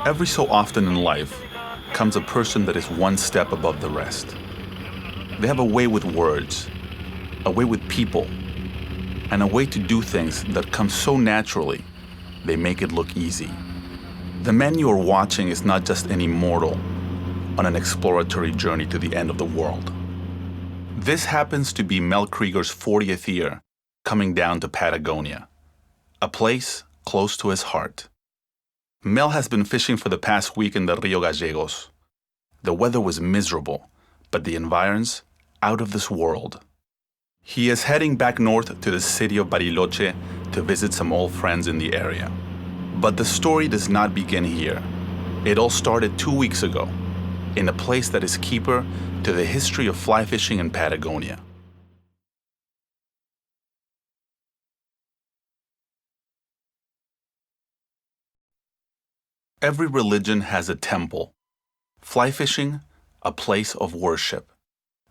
Every so often in life comes a person that is one step above the rest. They have a way with words, a way with people, and a way to do things that come so naturally, they make it look easy. The man you are watching is not just an immortal on an exploratory journey to the end of the world. This happens to be Mel Krieger's 40th year coming down to Patagonia, a place close to his heart. Mel has been fishing for the past week in the Rio Gallegos. The weather was miserable, but the environs out of this world. He is heading back north to the city of Bariloche to visit some old friends in the area. But the story does not begin here. It all started 2 weeks ago, in a place that is keeper to the history of fly fishing in Patagonia. Every religion has a temple. Fly fishing, a place of worship.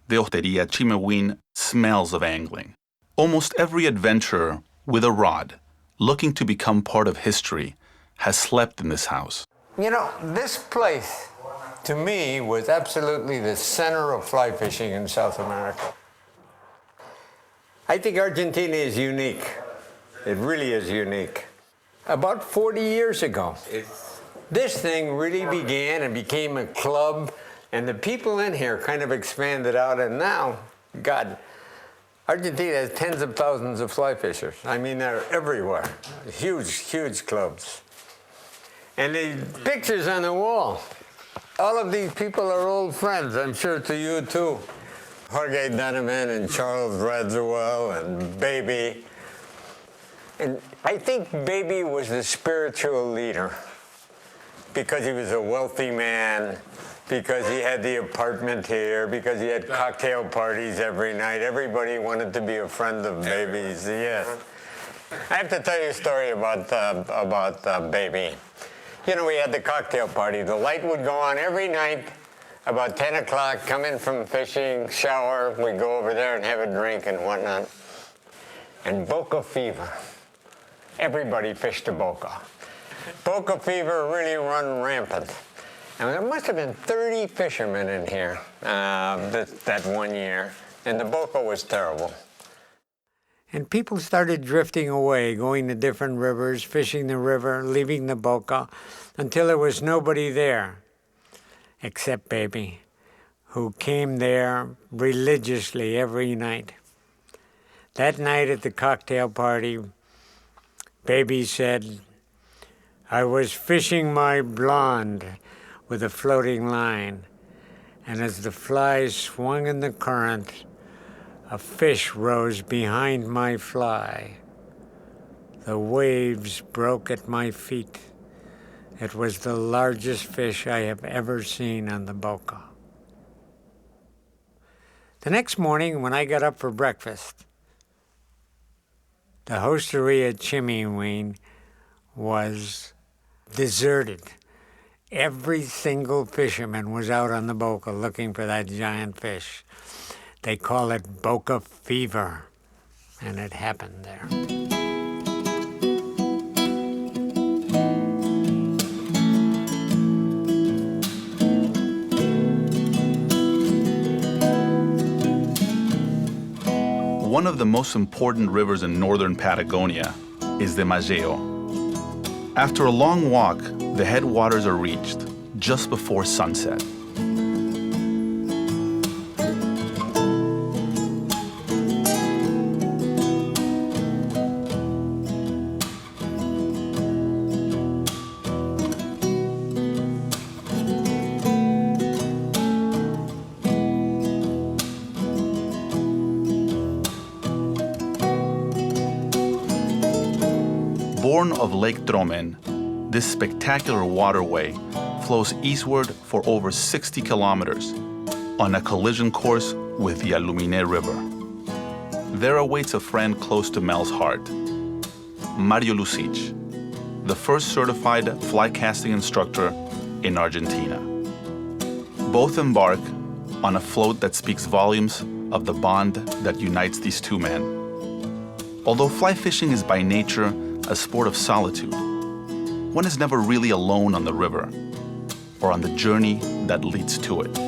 The Hosteria Chimewin smells of angling. Almost every adventurer with a rod, looking to become part of history, has slept in this house. You know, this place, to me, was absolutely the center of fly fishing in South America. I think Argentina is unique. It really is unique. About 40 years ago, this thing really began and became a club, and the people in here kind of expanded out, and now, God, Argentina has tens of thousands of fly fishers. I mean, they're everywhere. Huge, huge clubs. And the pictures on the wall, all of these people are old friends, I'm sure to you too. Jorge Donovan and Charles Radzewell and Baby. And I think Baby was the spiritual leader because he was a wealthy man, because he had the apartment here, because he had cocktail parties every night. Everybody wanted to be a friend of Baby's, yes. I have to tell you a story about Baby. You know, we had the cocktail party. The light would go on every night, about 10 o'clock, come in from fishing, shower, we'd go over there and have a drink and whatnot. And Boca fever. Everybody fished a Boca. Boca fever really run rampant. And there must have been 30 fishermen in here that one year, and the Boca was terrible. And people started drifting away, going to different rivers, fishing the river, leaving the Boca, until there was nobody there, except Baby, who came there religiously every night. That night at the cocktail party, Baby said, "I was fishing my blonde with a floating line, and as the flies swung in the current, a fish rose behind my fly. The waves broke at my feet. It was the largest fish I have ever seen on the Boca." The next morning, when I got up for breakfast, the Hosteria Chimewin was deserted. Every single fisherman was out on the Boca looking for that giant fish. They call it Boca fever, and it happened there. One of the most important rivers in northern Patagonia is the Malleo. After a long walk, the headwaters are reached just before sunset. Born of Lake Tromen, this spectacular waterway flows eastward for over 60 kilometers on a collision course with the Aluminé River. There awaits a friend close to Mel's heart, Mario Lucic, the first certified fly casting instructor in Argentina. Both embark on a float that speaks volumes of the bond that unites these two men. Although fly fishing is by nature a sport of solitude, one is never really alone on the river. or on the journey that leads to it.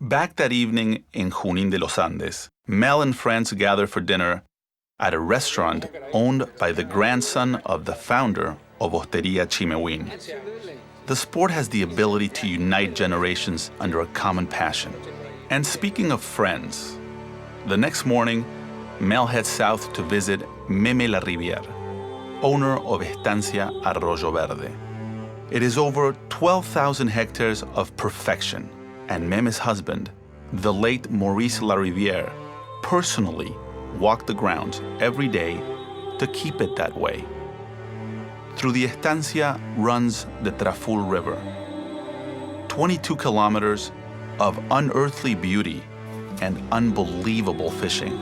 Back that evening in Junín de los Andes, Mel and friends gather for dinner at a restaurant owned by the grandson of the founder of Hosteria Chimewin. The sport has the ability to unite generations under a common passion. And speaking of friends, the next morning, Mel heads south to visit Meme La Rivière, owner of Estancia Arroyo Verde. It is over 12,000 hectares of perfection, and Meme's husband, the late Maurice La Rivière, personally walked the grounds every day to keep it that way. Through the estancia runs the Traful River, 22 kilometers of unearthly beauty and unbelievable fishing.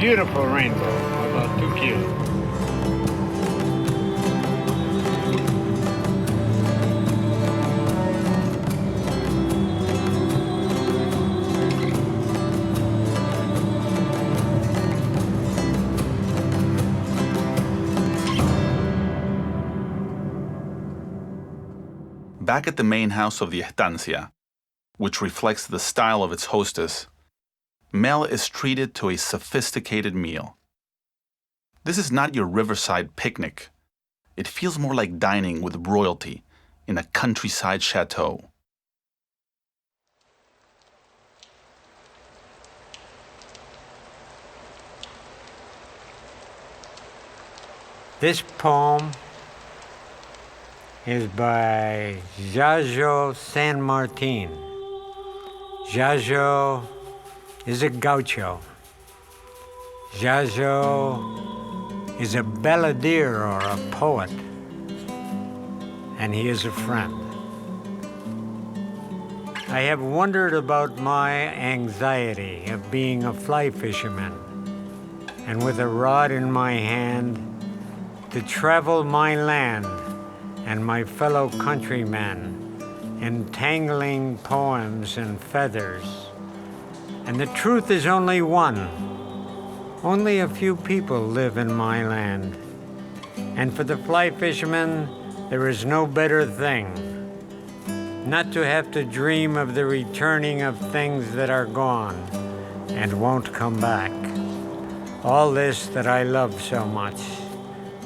Beautiful rainbow, about 2 kilos. Back at the main house of the estancia, which reflects the style of its hostess, Mel is treated to a sophisticated meal. This is not your riverside picnic. It feels more like dining with royalty in a countryside chateau. This poem is by Jajo San Martin. Jajo is a gaucho. Jajo is a balladeer or a poet, and he is a friend. I have wondered about my anxiety of being a fly fisherman, and with a rod in my hand, to travel my land and my fellow countrymen, entangling poems and feathers. And the truth is only one. Only a few people live in my land. And for the fly fisherman, there is no better thing. Not to have to dream of the returning of things that are gone and won't come back. All this that I love so much.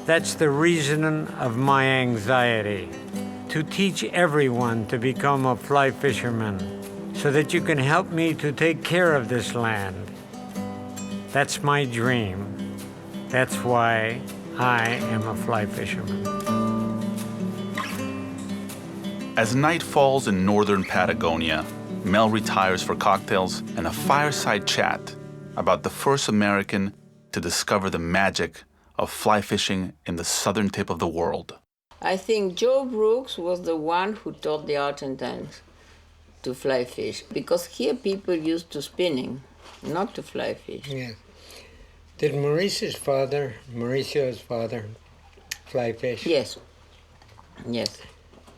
That's the reason of my anxiety. To teach everyone to become a fly fisherman, so that you can help me to take care of this land. That's my dream. That's why I am a fly fisherman. As night falls in northern Patagonia, Mel retires for cocktails and a fireside chat about the first American to discover the magic of fly fishing in the southern tip of the world. I think Joe Brooks was the one who taught the Argentines to fly fish, because here people used to spinning, not to fly fish. Yeah. Did Mauricio's father, fly fish? Yes. Yes.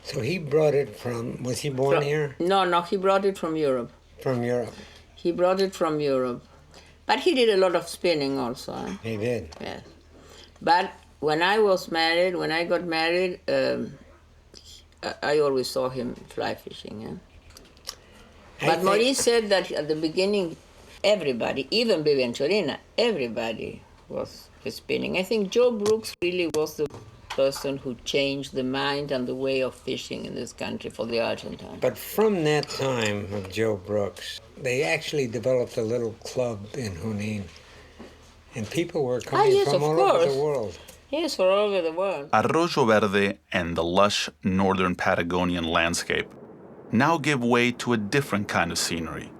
So he brought it from, was he born here? No, he brought it from Europe. From Europe. He brought it from Europe. But he did a lot of spinning also. He did? Yes. But when I got married, I always saw him fly fishing. But Maurice said that at the beginning, everybody, even Viventurina, everybody was spinning. I think Joe Brooks really was the person who changed the mind and the way of fishing in this country for the Argentine. But from that time of Joe Brooks, they actually developed a little club in Junín. And people were coming from all over the world. Yes, all over the world. Arroyo Verde and the lush northern Patagonian landscape now give way to a different kind of scenery,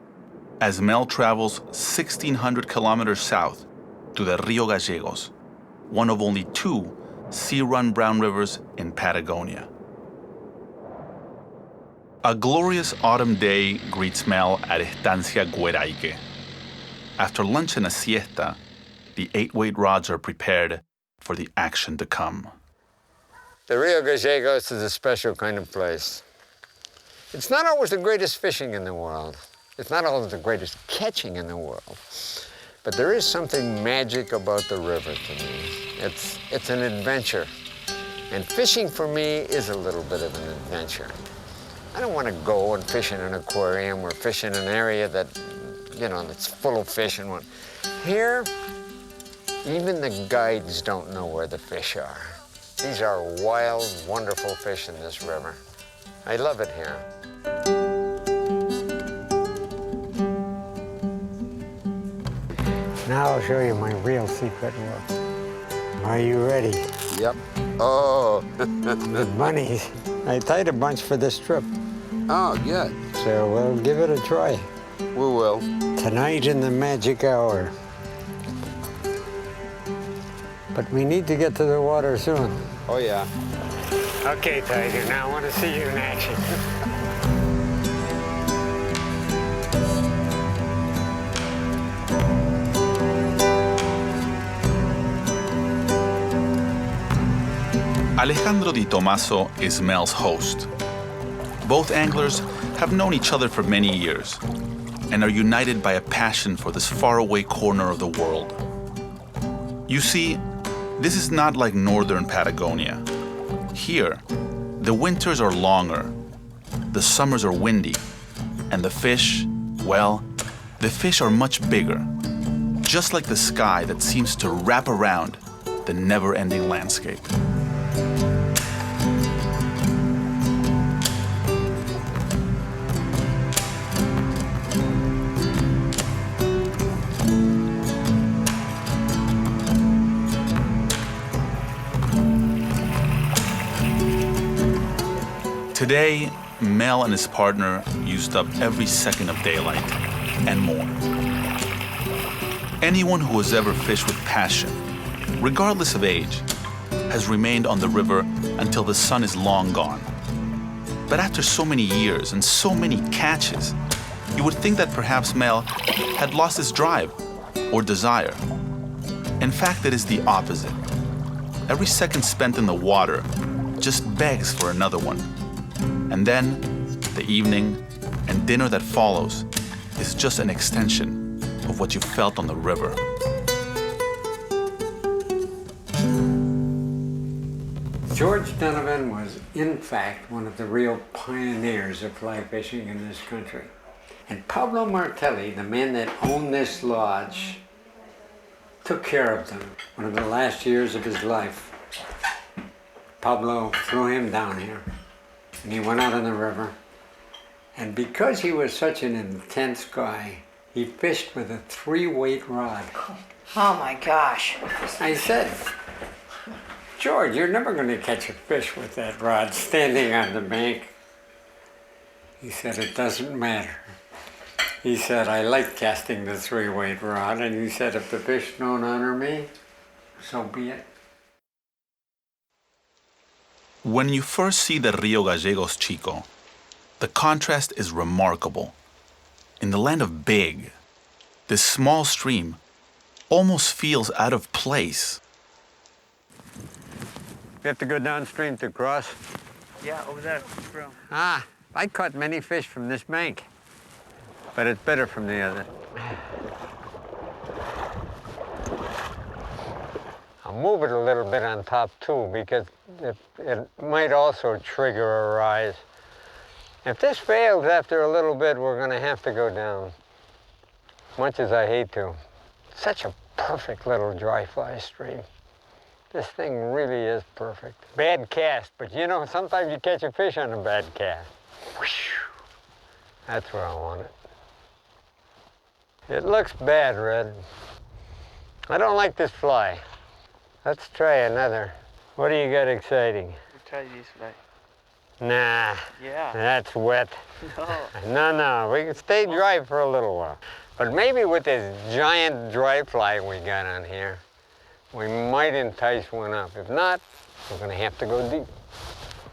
as Mel travels 1,600 kilometers south to the Rio Gallegos, one of only 2 sea-run brown rivers in Patagonia. A glorious autumn day greets Mel at Estancia Gueraique. After lunch and a siesta, the 8-weight rods are prepared for the action to come. The Rio Gallegos is a special kind of place. It's not always the greatest fishing in the world. It's not always the greatest catching in the world. But there is something magic about the river to me. It's an adventure. And fishing for me is a little bit of an adventure. I don't want to go and fish in an aquarium or fish in an area that, that's full of fish and what. Here, even the guides don't know where the fish are. These are wild, wonderful fish in this river. I love it here. Now I'll show you my real secret look. Are you ready? Yep. Oh. The bunnies. I tied a bunch for this trip. Oh, good. So we'll give it a try. We will. Tonight in the magic hour. But we need to get to the water soon. Oh, yeah. Okay, Tiger, now I want to see you in action. Alejandro Di Tomaso is Mel's host. Both anglers have known each other for many years and are united by a passion for this faraway corner of the world. You see, this is not like northern Patagonia. Here, the winters are longer, the summers are windy, and the fish, well, the fish are much bigger, just like the sky that seems to wrap around the never-ending landscape. Today, Mel and his partner used up every second of daylight and more. Anyone who has ever fished with passion, regardless of age, has remained on the river until the sun is long gone. But after so many years and so many catches, you would think that perhaps Mel had lost his drive or desire. In fact, it is the opposite. Every second spent in the water just begs for another one. And then, the evening and dinner that follows is just an extension of what you felt on the river. George Donovan was, in fact, one of the real pioneers of fly fishing in this country. And Pablo Martelli, the man that owned this lodge, took care of them. One of the last years of his life, Pablo threw him down here. And he went out on the river. And because he was such an intense guy, he fished with a 3-weight rod. Oh my gosh. I said, George, you're never going to catch a fish with that rod standing on the bank. He said, it doesn't matter. He said, I like casting the 3-weight rod. And he said, if the fish don't honor me, so be it. When you first see the Rio Gallegos Chico, the contrast is remarkable. In the land of big, this small stream almost feels out of place. You have to go downstream to cross. Yeah, over there, bro. Ah, I caught many fish from this bank, but it's better from the other. I'll move it a little bit on top too, because it might also trigger a rise. If this fails after a little bit, we're gonna have to go down, much as I hate to. Such a perfect little dry fly stream. This thing really is perfect. Bad cast, but you know, sometimes you catch a fish on a bad cast. Whew. That's where I want it. It looks bad, Red. I don't like this fly. Let's try another. What do you got exciting? We'll try this fly. Nah, Yeah. that's wet. No. No, we can stay dry for a little while. But maybe with this giant dry fly we got on here, we might entice one up. If not, we're gonna have to go deep.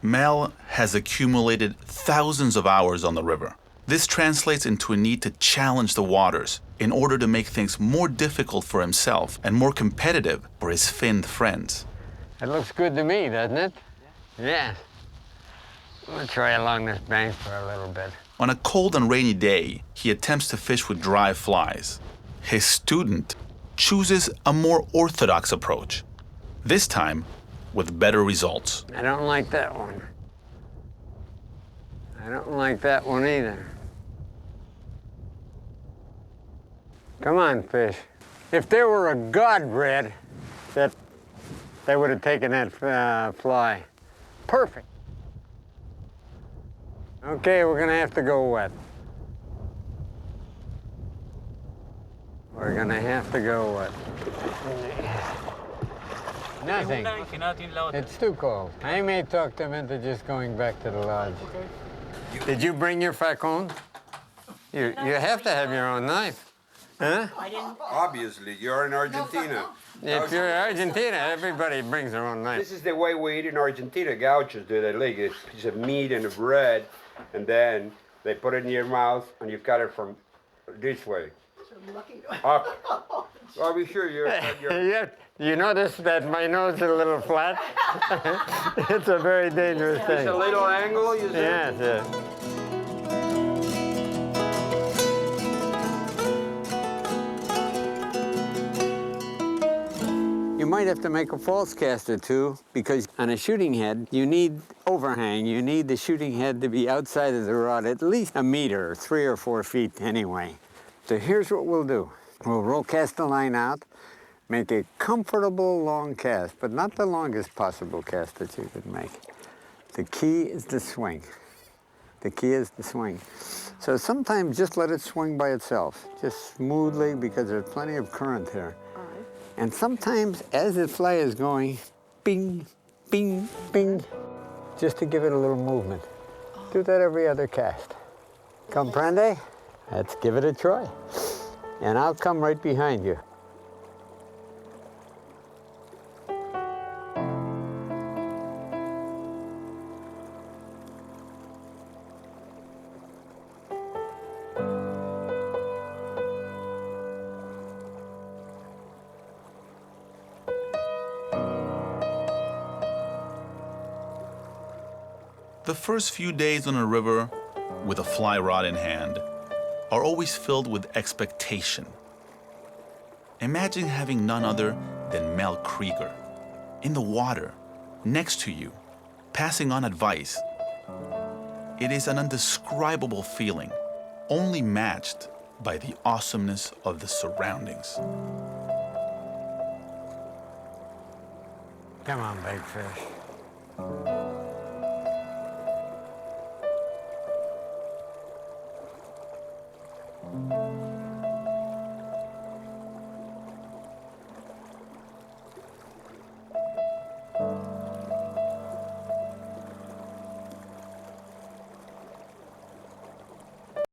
Mel has accumulated thousands of hours on the river. This translates into a need to challenge the waters in order to make things more difficult for himself and more competitive for his finned friends. It looks good to me, doesn't it? Yeah. We'll try along this bank for a little bit. On a cold and rainy day, he attempts to fish with dry flies. His student chooses a more orthodox approach, this time with better results. I don't like that one. I don't like that one either. Come on, fish. If there were a god, Red, that they would have taken that fly. Perfect. Okay, we're gonna have to go wet. We're gonna have to go wet. Nothing. It's too cold. I may talk them into just going back to the lodge. Did you bring your facon? You have to have your own knife. Huh? Obviously, you're in Argentina. If you're in Argentina, everybody brings their own knife. This is the way we eat in Argentina. Gauchos do. They like a piece of meat and a bread, and then they put it in your mouth, and you cut it from this way. Up. Are we sure you're... Yeah, you notice that my nose is a little flat? It's a very dangerous thing. It's a little angle, you say? Yes, yes. You might have to make a false cast or two, because on a shooting head, you need overhang. You need the shooting head to be outside of the rod at least a meter, 3 or 4 feet anyway. So here's what we'll do. We'll roll cast the line out, make a comfortable long cast, but not the longest possible cast that you could make. The key is the swing. The key is the swing. So sometimes just let it swing by itself, just smoothly, because there's plenty of current here. And sometimes, as the fly is going, bing, bing, bing, just to give it a little movement. Do that every other cast. Comprende? Let's give it a try. And I'll come right behind you. The first few days on a river with a fly rod in hand are always filled with expectation. Imagine having none other than Mel Krieger in the water, next to you, passing on advice. It is an indescribable feeling, only matched by the awesomeness of the surroundings. Come on, big fish.